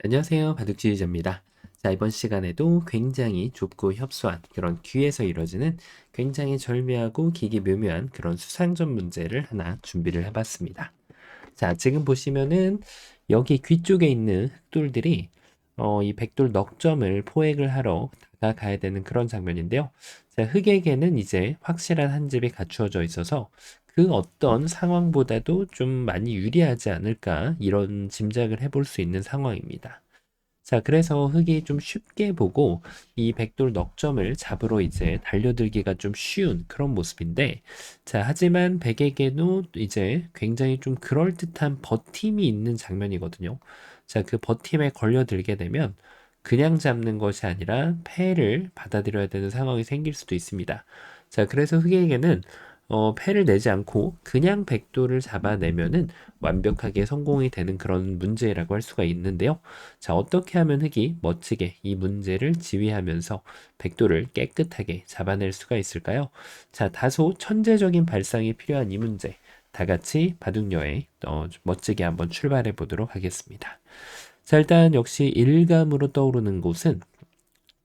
안녕하세요. 바둑지휘자입니다. 자, 이번 시간에도 굉장히 좁고 협소한 그런 귀에서 이루어지는 굉장히 절묘하고 기기 묘묘한 그런 수상전 문제를 하나 준비를 해봤습니다. 자, 지금 보시면은 여기 귀 쪽에 있는 흑돌들이 이 백돌 넉 점을 포획을 하러 다가가야 되는 그런 장면인데요. 자, 흑에게는 이제 확실한 한 집이 갖추어져 있어서 그 어떤 상황보다도 좀 많이 유리하지 않을까 이런 짐작을 해볼 수 있는 상황입니다. 자, 그래서 흑이 좀 쉽게 보고 이 백돌 넉점을 잡으러 이제 달려들기가 좀 쉬운 그런 모습인데, 자, 하지만 백에게도 이제 굉장히 좀 그럴듯한 버팀이 있는 장면이거든요. 자, 그 버팀에 걸려들게 되면 그냥 잡는 것이 아니라 패를 받아들여야 되는 상황이 생길 수도 있습니다. 자, 그래서 흑에게는 패를 내지 않고 그냥 백돌을 잡아내면은 완벽하게 성공이 되는 그런 문제라고 할 수가 있는데요. 자, 어떻게 하면 흑이 멋지게 이 문제를 지휘하면서 백도를 깨끗하게 잡아낼 수가 있을까요? 자, 다소 천재적인 발상이 필요한 이 문제. 다 같이 바둑여행 멋지게 한번 출발해 보도록 하겠습니다. 자, 일단 역시 일감으로 떠오르는 곳은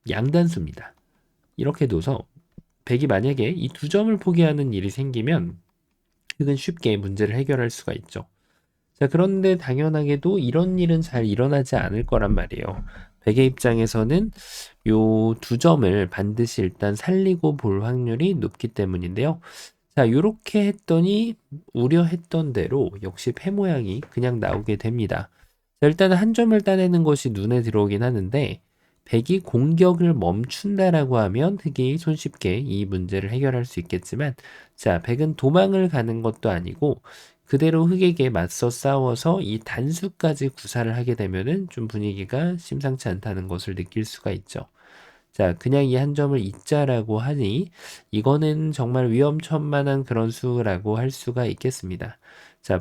양단수입니다. 이렇게 둬서 백이 만약에 이 두 점을 포기하는 일이 생기면 흑은 쉽게 문제를 해결할 수가 있죠. 자, 그런데 당연하게도 이런 일은 잘 일어나지 않을 거란 말이에요. 백의 입장에서는 요 두 점을 반드시 일단 살리고 볼 확률이 높기 때문인데요. 자, 요렇게 했더니 우려했던 대로 역시 패 모양이 그냥 나오게 됩니다. 자, 일단은 한 점을 따내는 것이 눈에 들어오긴 하는데 백이 공격을 멈춘다라고 하면 흑이 손쉽게 이 문제를 해결할 수 있겠지만, 자, 백은 도망을 가는 것도 아니고 그대로 흑에게 맞서 싸워서 이 단수까지 구사를 하게 되면은 좀 분위기가 심상치 않다는 것을 느낄 수가 있죠. 자, 그냥 이 한 점을 잊자라고 하니 이거는 정말 위험천만한 그런 수라고 할 수가 있겠습니다. 자,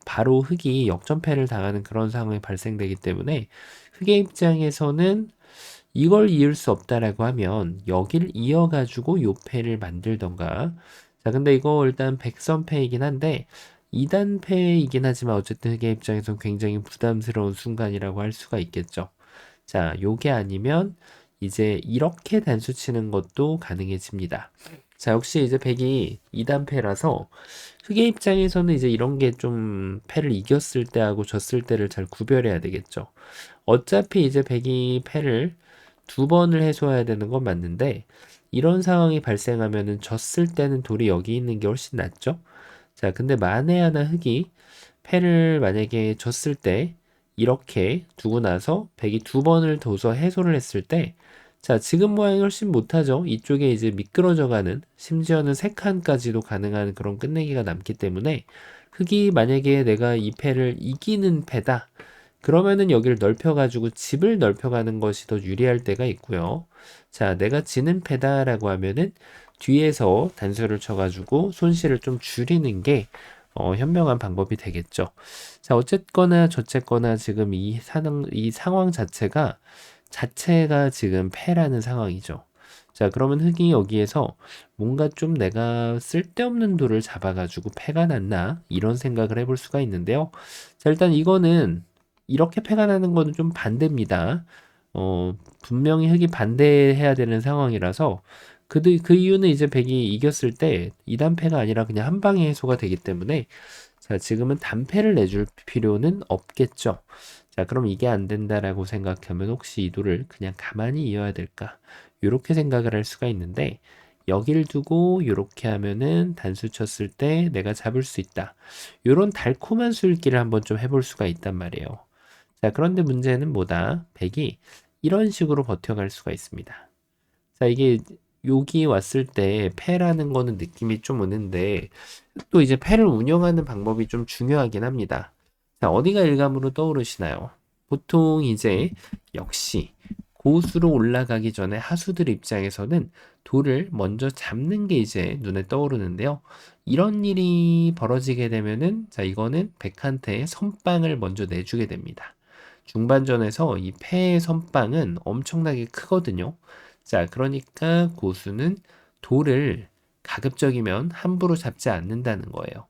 바로 흑이 역전패를 당하는 그런 상황이 발생되기 때문에 흑의 입장에서는 이걸 이을 수 없다라고 하면 여길 이어가지고 요 패를 만들던가. 자, 근데 이거 일단 백선패이긴 한데 2단패이긴 하지만 어쨌든 흑의 입장에선 굉장히 부담스러운 순간이라고 할 수가 있겠죠. 자, 요게 아니면 이제 이렇게 단수 치는 것도 가능해집니다. 자, 역시 이제 백이 2단패라서 흑의 입장에서는 이제 이런 게 좀 패를 이겼을 때하고 졌을 때를 잘 구별해야 되겠죠. 어차피 이제 백이 패를 두 번을 해소해야 되는 건 맞는데 이런 상황이 발생하면은 졌을 때는 돌이 여기 있는 게 훨씬 낫죠. 자, 근데 만에 하나 흑이 패를 만약에 졌을 때 이렇게 두고 나서 백이 두 번을 둬서 해소를 했을 때, 자, 지금 모양이 훨씬 못하죠. 이쪽에 이제 미끄러져가는, 심지어는 세 칸까지도 가능한 그런 끝내기가 남기 때문에 흑이 만약에 내가 이 패를 이기는 패다, 그러면은 여기를 넓혀가지고 집을 넓혀가는 것이 더 유리할 때가 있고요. 자, 내가 지는 패다라고 하면은 뒤에서 단수를 쳐가지고 손실을 좀 줄이는 게 현명한 방법이 되겠죠. 자, 어쨌거나 저쨌거나 지금 이 상황 자체가 지금 패라는 상황이죠. 자, 그러면 흑이 여기에서 뭔가 좀 내가 쓸데없는 돌을 잡아가지고 패가 났나? 이런 생각을 해볼 수가 있는데요. 자, 일단 이거는 이렇게 패가 나는 거는 좀 반대입니다. 분명히 흑이 반대해야 되는 상황이라서 그 이유는 이제 백이 이겼을 때 2단패가 아니라 그냥 한 방에 해소가 되기 때문에 자, 지금은 단패를 내줄 필요는 없겠죠. 자, 그럼 이게 안 된다라고 생각하면 혹시 이 돌을 그냥 가만히 이어야 될까? 이렇게 생각을 할 수가 있는데 여길 두고 이렇게 하면은 단수 쳤을 때 내가 잡을 수 있다. 이런 달콤한 수읽기를 한번 좀 해볼 수가 있단 말이에요. 자, 그런데 문제는 뭐다? 백이 이런 식으로 버텨갈 수가 있습니다. 자, 이게 여기 왔을 때 패라는 거는 느낌이 좀 오는데 또 이제 패를 운영하는 방법이 좀 중요하긴 합니다. 자, 어디가 일감으로 떠오르시나요? 보통 이제 역시 고수로 올라가기 전에 하수들 입장에서는 돌을 먼저 잡는 게 이제 눈에 떠오르는데요. 이런 일이 벌어지게 되면은 자, 이거는 백한테 선빵을 먼저 내주게 됩니다. 중반전에서 이 패의 선빵은 엄청나게 크거든요. 자, 그러니까 고수는 돌을 가급적이면 함부로 잡지 않는다는 거예요.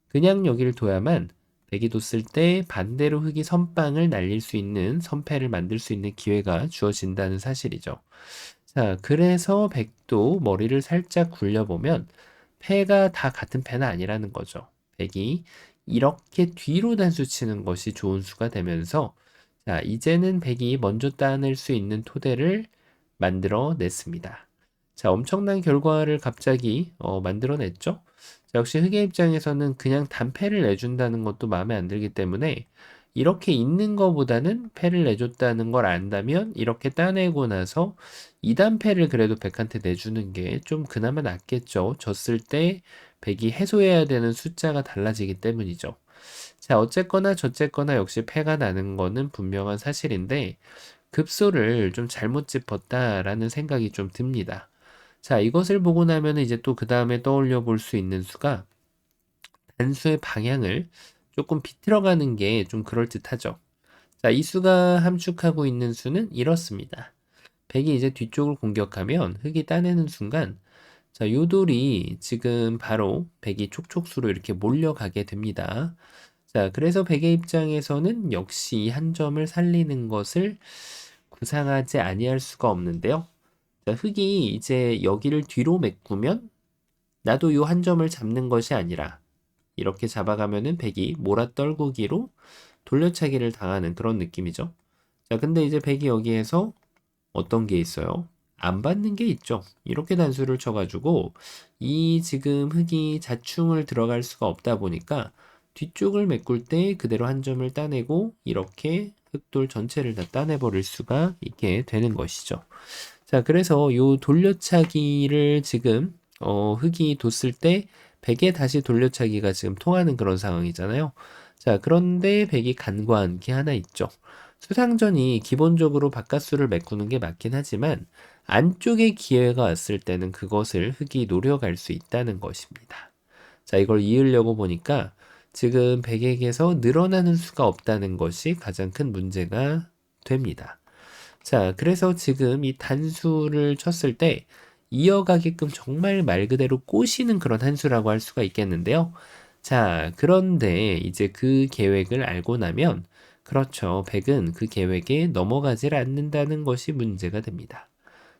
그냥 여기를 둬야만 백이 뒀을 때 반대로 흑이 선빵을 날릴 수 있는 선패를 만들 수 있는 기회가 주어진다는 사실이죠. 자, 그래서 백도 머리를 살짝 굴려보면 패가 다 같은 패는 아니라는 거죠. 백이 이렇게 뒤로 단수 치는 것이 좋은 수가 되면서 자, 이제는 백이 먼저 따낼 수 있는 토대를 만들어 냈습니다. 자, 엄청난 결과를 갑자기 만들어냈죠. 자, 역시 흑의 입장에서는 그냥 단패를 내준다는 것도 마음에 안 들기 때문에 이렇게 있는 것보다는 패를 내줬다는 걸 안다면 이렇게 따내고 나서 2단패를 그래도 백한테 내주는 게 좀 그나마 낫겠죠. 졌을 때 백이 해소해야 되는 숫자가 달라지기 때문이죠. 자, 어쨌거나 저쨌거나 역시 패가 나는 거는 분명한 사실인데 급소를 좀 잘못 짚었다라는 생각이 좀 듭니다. 자, 이것을 보고 나면 이제 또 그 다음에 떠올려 볼 수 있는 수가 단수의 방향을 조금 비틀어가는 게 좀 그럴듯하죠. 자, 이 수가 함축하고 있는 수는 이렇습니다. 백이 이제 뒤쪽을 공격하면 흑이 따내는 순간 자, 요 돌이 지금 바로 백이 촉촉수로 이렇게 몰려가게 됩니다. 자, 그래서 백의 입장에서는 역시 이 한 점을 살리는 것을 구상하지 아니할 수가 없는데요. 자, 흑이 이제 여기를 뒤로 메꾸면 나도 요 한 점을 잡는 것이 아니라 이렇게 잡아가면은 백이 몰아떨구기로 돌려차기를 당하는 그런 느낌이죠. 자, 근데 이제 백이 여기에서 어떤 게 있어요? 안 받는 게 있죠. 이렇게 단수를 쳐가지고 이 지금 흑이 자충을 들어갈 수가 없다 보니까 뒤쪽을 메꿀 때 그대로 한 점을 따내고 이렇게 흑돌 전체를 다 따내버릴 수가 있게 되는 것이죠. 자, 그래서 요 돌려차기를 지금 흑이 뒀을 때 백에 다시 돌려차기가 지금 통하는 그런 상황이잖아요. 자, 그런데 백이 간과한 게 하나 있죠. 수상전이 기본적으로 바깥수를 메꾸는 게 맞긴 하지만 안쪽에 기회가 왔을 때는 그것을 흑이 노려갈 수 있다는 것입니다. 자, 이걸 이으려고 보니까 지금 백에게서 늘어나는 수가 없다는 것이 가장 큰 문제가 됩니다. 자, 그래서 지금 이 단수를 쳤을 때 이어가게끔 정말 말 그대로 꼬시는 그런 한 수라고 할 수가 있겠는데요. 자, 그런데 이제 그 계획을 알고 나면 그렇죠. 백은 그 계획에 넘어가질 않는다는 것이 문제가 됩니다.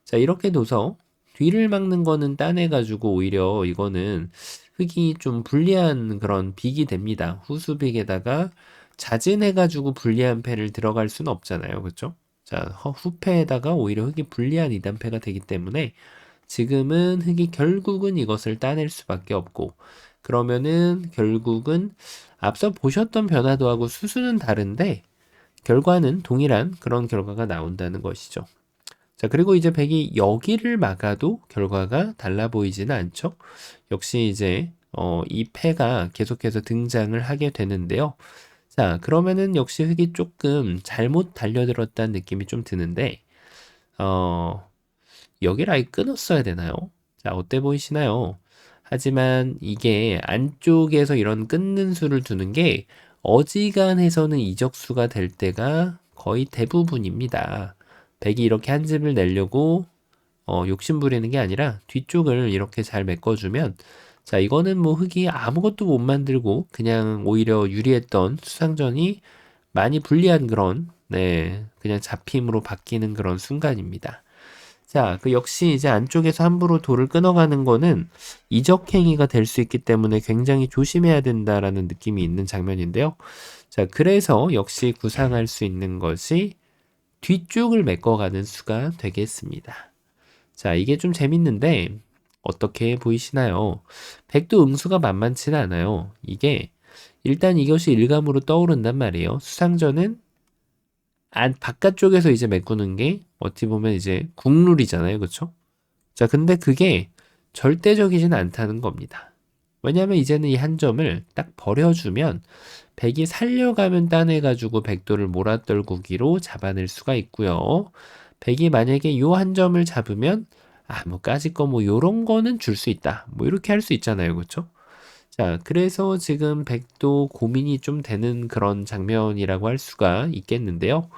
자, 이렇게 둬서 뒤를 막는 거는 따내가지고 오히려 이거는 흑이 좀 불리한 그런 빅이 됩니다. 후수빅에다가 자진해가지고 불리한 패를 들어갈 수는 없잖아요. 그렇죠? 자, 후패에다가 오히려 흑이 불리한 2단패가 되기 때문에 지금은 흑이 결국은 이것을 따낼 수밖에 없고 그러면은 결국은 앞서 보셨던 변화도 하고 수수는 다른데 결과는 동일한 그런 결과가 나온다는 것이죠. 자, 그리고 이제 백이 여기를 막아도 결과가 달라 보이지는 않죠. 역시 이제 이 패가 계속해서 등장을 하게 되는데요. 자, 그러면은 역시 흑이 조금 잘못 달려들었다는 느낌이 좀 드는데 여기를 아예 끊었어야 되나요? 자, 어때 보이시나요? 하지만 이게 안쪽에서 이런 끊는 수를 두는 게 어지간해서는 이적수가 될 때가 거의 대부분입니다. 백이 이렇게 한 집을 내려고 욕심 부리는 게 아니라 뒤쪽을 이렇게 잘 메꿔주면 자, 이거는 뭐 흑이 아무것도 못 만들고 그냥 오히려 유리했던 수상전이 많이 불리한 그런 그냥 잡힘으로 바뀌는 그런 순간입니다. 자, 그 역시 이제 안쪽에서 함부로 돌을 끊어가는 거는 이적행위가 될 수 있기 때문에 굉장히 조심해야 된다라는 느낌이 있는 장면인데요. 자, 그래서 역시 구상할 수 있는 것이 뒤쪽을 메꿔가는 수가 되겠습니다. 자, 이게 좀 재밌는데 어떻게 보이시나요? 백도 응수가 만만치는 않아요. 이게 일단 이것이 일감으로 떠오른단 말이에요. 수상전은 바깥쪽에서 이제 메꾸는 게 어찌 보면 이제 국룰이잖아요. 그렇죠? 자, 근데 그게 절대적이진 않다는 겁니다. 왜냐하면 이제는 이 한 점을 딱 버려주면 백이 살려가면 따내가지고 백도를 몰아떨구기로 잡아낼 수가 있고요. 백이 만약에 요 한 점을 잡으면 뭐 까짓 거 뭐 요런 거는 줄 수 있다. 뭐 이렇게 할 수 있잖아요. 그렇죠? 자, 그래서 지금 백도 고민이 좀 되는 그런 장면이라고 할 수가 있겠는데요.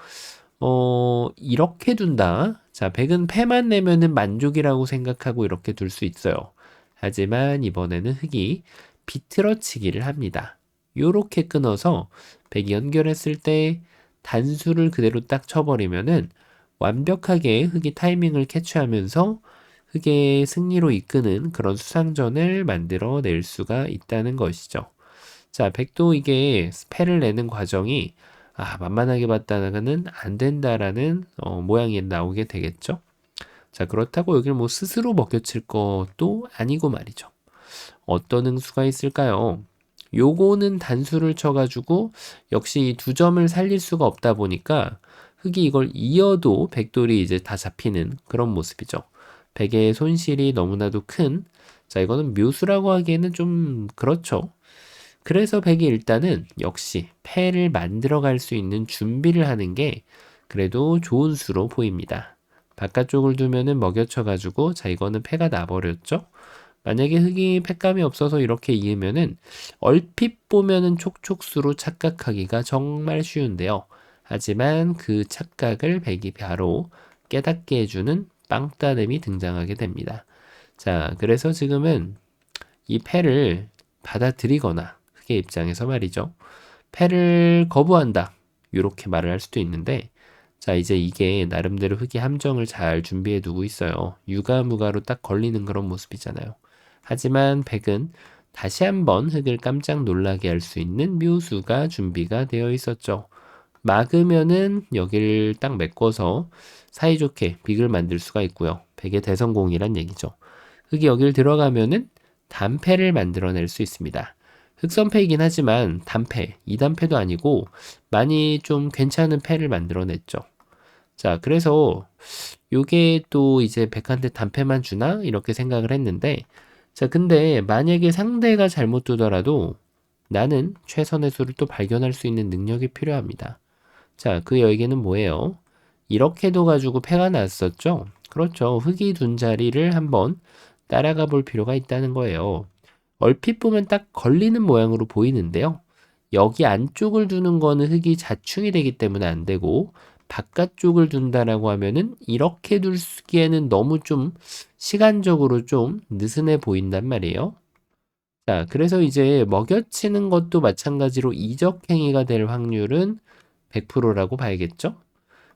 이렇게 둔다. 자, 백은 패만 내면은 만족이라고 생각하고 이렇게 둘 수 있어요. 하지만 이번에는 흑이 비틀어치기를 합니다. 요렇게 끊어서 백이 연결했을 때 단수를 그대로 딱 쳐버리면은 완벽하게 흑이 타이밍을 캐치하면서 흑의 승리로 이끄는 그런 수상전을 만들어낼 수가 있다는 것이죠. 자, 백도 이게 패를 내는 과정이 만만하게 봤다가는 안 된다라는 모양이 나오게 되겠죠. 자, 그렇다고 여기를 뭐 스스로 먹여칠 것도 아니고 말이죠. 어떤 응수가 있을까요? 요거는 단수를 쳐가지고 역시 이 두 점을 살릴 수가 없다 보니까 흑이 이걸 이어도 백돌이 이제 다 잡히는 그런 모습이죠. 백의 손실이 너무나도 큰, 자, 이거는 묘수라고 하기에는 좀 그렇죠. 그래서 백이 일단은 역시 패를 만들어 갈 수 있는 준비를 하는 게 그래도 좋은 수로 보입니다. 바깥쪽을 두면은 먹여쳐가지고, 자, 이거는 패가 나버렸죠? 만약에 흑이 패감이 없어서 이렇게 이으면은 얼핏 보면은 촉촉수로 착각하기가 정말 쉬운데요. 하지만 그 착각을 백이 바로 깨닫게 해주는 빵따름이 등장하게 됩니다. 자, 그래서 지금은 이 패를 받아들이거나 흑의 입장에서 말이죠. 패를 거부한다. 이렇게 말을 할 수도 있는데, 자, 이제 이게 나름대로 흑이 함정을 잘 준비해 두고 있어요. 유가무가로 딱 걸리는 그런 모습이잖아요. 하지만 백은 다시 한번 흑을 깜짝 놀라게 할 수 있는 묘수가 준비가 되어 있었죠. 막으면은 여기를 딱 메꿔서 사이좋게 빅을 만들 수가 있고요. 백의 대성공이란 얘기죠. 흑이 여기를 들어가면은 단패를 만들어낼 수 있습니다. 흑선패이긴 하지만 단패, 2단패도 아니고 많이 좀 괜찮은 패를 만들어냈죠. 자, 그래서 요게 또 이제 백한테 단패만 주나? 이렇게 생각을 했는데, 자, 근데 만약에 상대가 잘못 두더라도 나는 최선의 수를 또 발견할 수 있는 능력이 필요합니다. 자, 그 얘기는 뭐예요? 이렇게 둬가지고 패가 났었죠? 그렇죠. 흑이 둔 자리를 한번 따라가 볼 필요가 있다는 거예요. 얼핏 보면 딱 걸리는 모양으로 보이는데요. 여기 안쪽을 두는 거는 흑이 자충이 되기 때문에 안 되고, 바깥쪽을 둔다라고 하면은 이렇게 둘기에는 너무 좀 시간적으로 좀 느슨해 보인단 말이에요. 자, 그래서 이제 먹여치는 것도 마찬가지로 이적행위가 될 확률은 100%라고 봐야겠죠?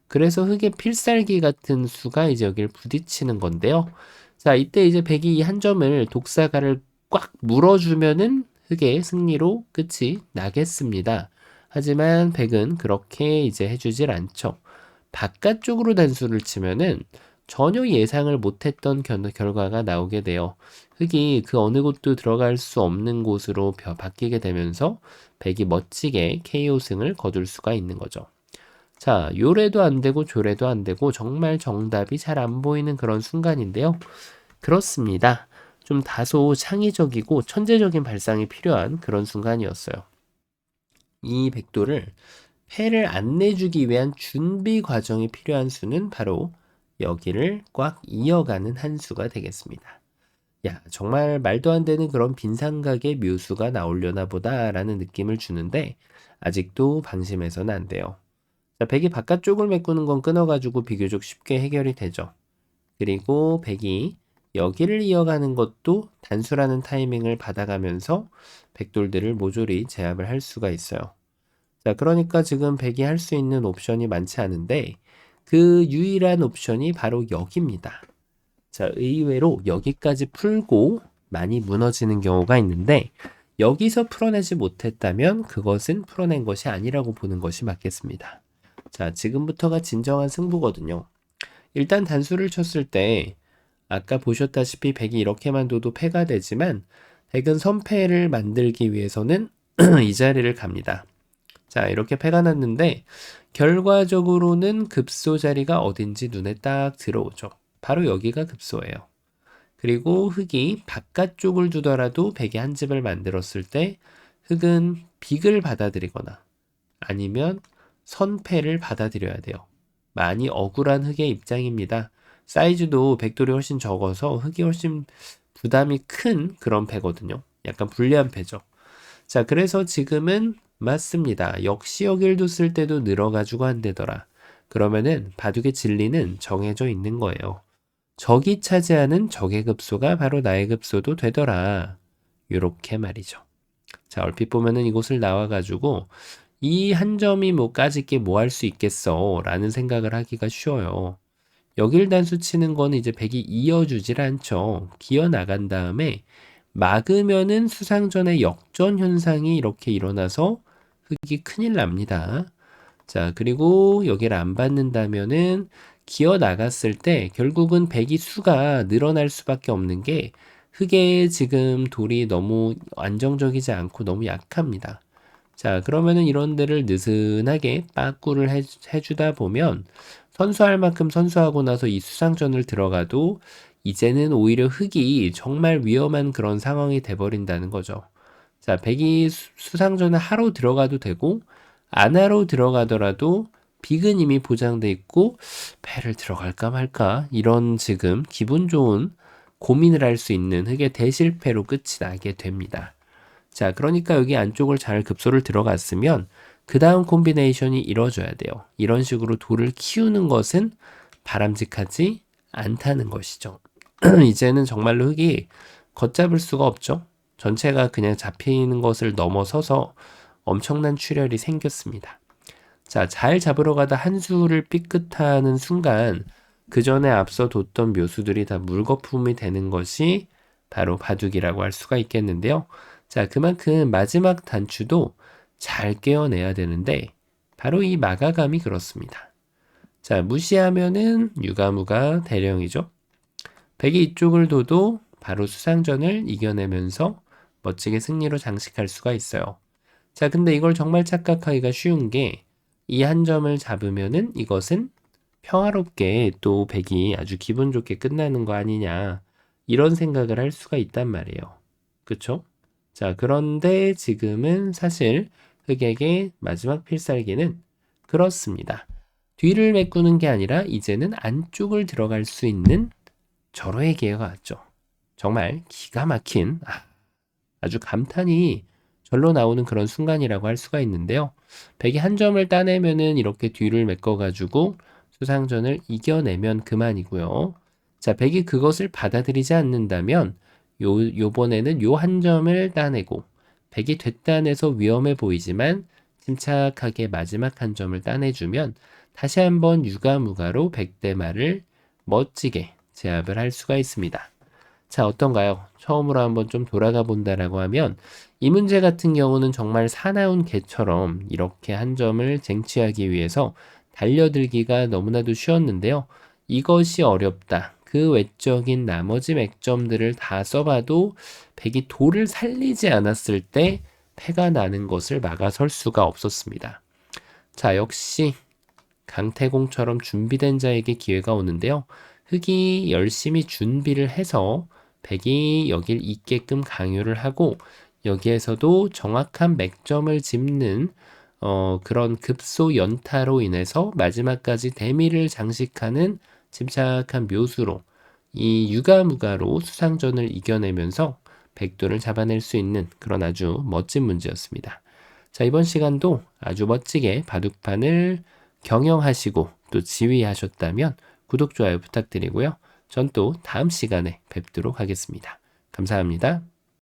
그래서 흑의 필살기 같은 수가 이제 여기를 부딪히는 건데요. 자, 이때 이제 백이 한 점을 독사가를 꽉 물어주면은 흑의 승리로 끝이 나겠습니다. 하지만 백은 그렇게 이제 해주질 않죠. 바깥쪽으로 단수를 치면은 전혀 예상을 못했던 결과가 나오게 돼요. 흑이 그 어느 곳도 들어갈 수 없는 곳으로 바뀌게 되면서 백이 멋지게 KO 승을 거둘 수가 있는 거죠. 자, 요래도 안 되고 조래도 안 되고 정말 정답이 잘 안 보이는 그런 순간인데요. 그렇습니다. 좀 다소 창의적이고 천재적인 발상이 필요한 그런 순간이었어요. 이 백도를 패를 안 내주기 위한 준비 과정이 필요한 수는 바로 여기를 꽉 이어가는 한 수가 되겠습니다. 야, 정말 말도 안 되는 그런 빈상각의 묘수가 나오려나 보다라는 느낌을 주는데 아직도 방심해서는 안 돼요. 자, 백이 바깥쪽을 메꾸는 건 끊어가지고 비교적 쉽게 해결이 되죠. 그리고 백이 여기를 이어가는 것도 단수라는 타이밍을 받아가면서 백돌들을 모조리 제압을 할 수가 있어요. 자, 그러니까 지금 백이 할 수 있는 옵션이 많지 않은데 그 유일한 옵션이 바로 여기입니다. 자, 의외로 여기까지 풀고 많이 무너지는 경우가 있는데 여기서 풀어내지 못했다면 그것은 풀어낸 것이 아니라고 보는 것이 맞겠습니다. 자, 지금부터가 진정한 승부거든요. 일단 단수를 쳤을 때 아까 보셨다시피 백이 이렇게만 둬도 패가 되지만 백은 선패를 만들기 위해서는 이 자리를 갑니다. 자, 이렇게 패가 났는데 결과적으로는 급소 자리가 어딘지 눈에 딱 들어오죠. 바로 여기가 급소예요. 그리고 흑이 바깥쪽을 두더라도 백이 한 집을 만들었을 때 흑은 빅을 받아들이거나 아니면 선패를 받아들여야 돼요. 많이 억울한 흑의 입장입니다. 사이즈도 백돌이 훨씬 적어서 흑이 훨씬 부담이 큰 그런 패거든요. 약간 불리한 패죠. 자, 그래서 지금은 맞습니다. 역시 여길 뒀을 때도 늘어가지고 안 되더라. 그러면은 바둑의 진리는 정해져 있는 거예요. 적이 차지하는 적의 급소가 바로 나의 급소도 되더라. 요렇게 말이죠. 자, 얼핏 보면은 이곳을 나와가지고 이 한 점이 뭐 까짓게 뭐 할 수 있겠어 라는 생각을 하기가 쉬워요. 여길 단수 치는 거는 이제 백이 이어주질 않죠. 기어 나간 다음에 막으면은 수상전의 역전 현상이 이렇게 일어나서 흑이 큰일 납니다. 자, 그리고 여기를 안 받는다면은 기어 나갔을 때 결국은 백이 수가 늘어날 수밖에 없는 게 흑의 지금 돌이 너무 안정적이지 않고 너무 약합니다. 자, 그러면은 이런 데를 느슨하게 빠꾸를 해주다 보면 선수할 만큼 선수하고 나서 이 수상전을 들어가도 이제는 오히려 흑이 정말 위험한 그런 상황이 돼버린다는 거죠. 자, 백이 수상전을 하러 들어가도 되고 안 하러 들어가더라도 빅은 이미 보장돼 있고 패를 들어갈까 말까 이런 지금 기분 좋은 고민을 할 수 있는 흑의 대실패로 끝이 나게 됩니다. 자, 그러니까 여기 안쪽을 잘 급소를 들어갔으면 그 다음 콤비네이션이 이루어져야 돼요. 이런 식으로 돌을 키우는 것은 바람직하지 않다는 것이죠. 이제는 정말로 흑이 걷잡을 수가 없죠. 전체가 그냥 잡히는 것을 넘어서서 엄청난 출혈이 생겼습니다. 자, 잘 잡으러 가다 한 수를 삐끗하는 순간 그 전에 앞서 뒀던 묘수들이 다 물거품이 되는 것이 바로 바둑이라고 할 수가 있겠는데요. 자, 그만큼 마지막 단추도 잘 꿰어내야 되는데 바로 이 마가감이 그렇습니다. 자, 무시하면은 유가무가 대령이죠. 백이 이쪽을 둬도 바로 수상전을 이겨내면서 멋지게 승리로 장식할 수가 있어요. 자, 근데 이걸 정말 착각하기가 쉬운 게 이 한 점을 잡으면은 이것은 평화롭게 또 백이 아주 기분 좋게 끝나는 거 아니냐 이런 생각을 할 수가 있단 말이에요. 그쵸? 자, 그런데 지금은 사실 흑에게 마지막 필살기는 그렇습니다. 뒤를 메꾸는 게 아니라 이제는 안쪽을 들어갈 수 있는 절호의 기회가 왔죠. 정말 기가 막힌 아주 감탄이 절로 나오는 그런 순간이라고 할 수가 있는데요. 백이 한 점을 따내면은 이렇게 뒤를 메꿔가지고 수상전을 이겨내면 그만이고요. 자, 백이 그것을 받아들이지 않는다면 요번에는 요 한 점을 따내고 백이 뒷단에서 위험해 보이지만 침착하게 마지막 한 점을 따내주면 다시 한번 유가무가로 백대마를 멋지게 제압을 할 수가 있습니다. 자, 어떤가요? 처음으로 한번 좀 돌아가 본다라고 하면 이 문제 같은 경우는 정말 사나운 개처럼 이렇게 한 점을 쟁취하기 위해서 달려들기가 너무나도 쉬웠는데요. 이것이 어렵다. 그 외적인 나머지 맥점들을 다 써봐도 백이 돌을 살리지 않았을 때 패가 나는 것을 막아설 수가 없었습니다. 자, 역시 강태공처럼 준비된 자에게 기회가 오는데요. 흑이 열심히 준비를 해서 백이 여길 있게끔 강요를 하고 여기에서도 정확한 맥점을 짚는 그런 급소 연타로 인해서 마지막까지 대미를 장식하는 침착한 묘수로 이 유가무가로 수상전을 이겨내면서 백도를 잡아낼 수 있는 그런 아주 멋진 문제였습니다. 자, 이번 시간도 아주 멋지게 바둑판을 경영하시고 또 지휘하셨다면 구독, 좋아요 부탁드리고요. 전 또 다음 시간에 뵙도록 하겠습니다. 감사합니다.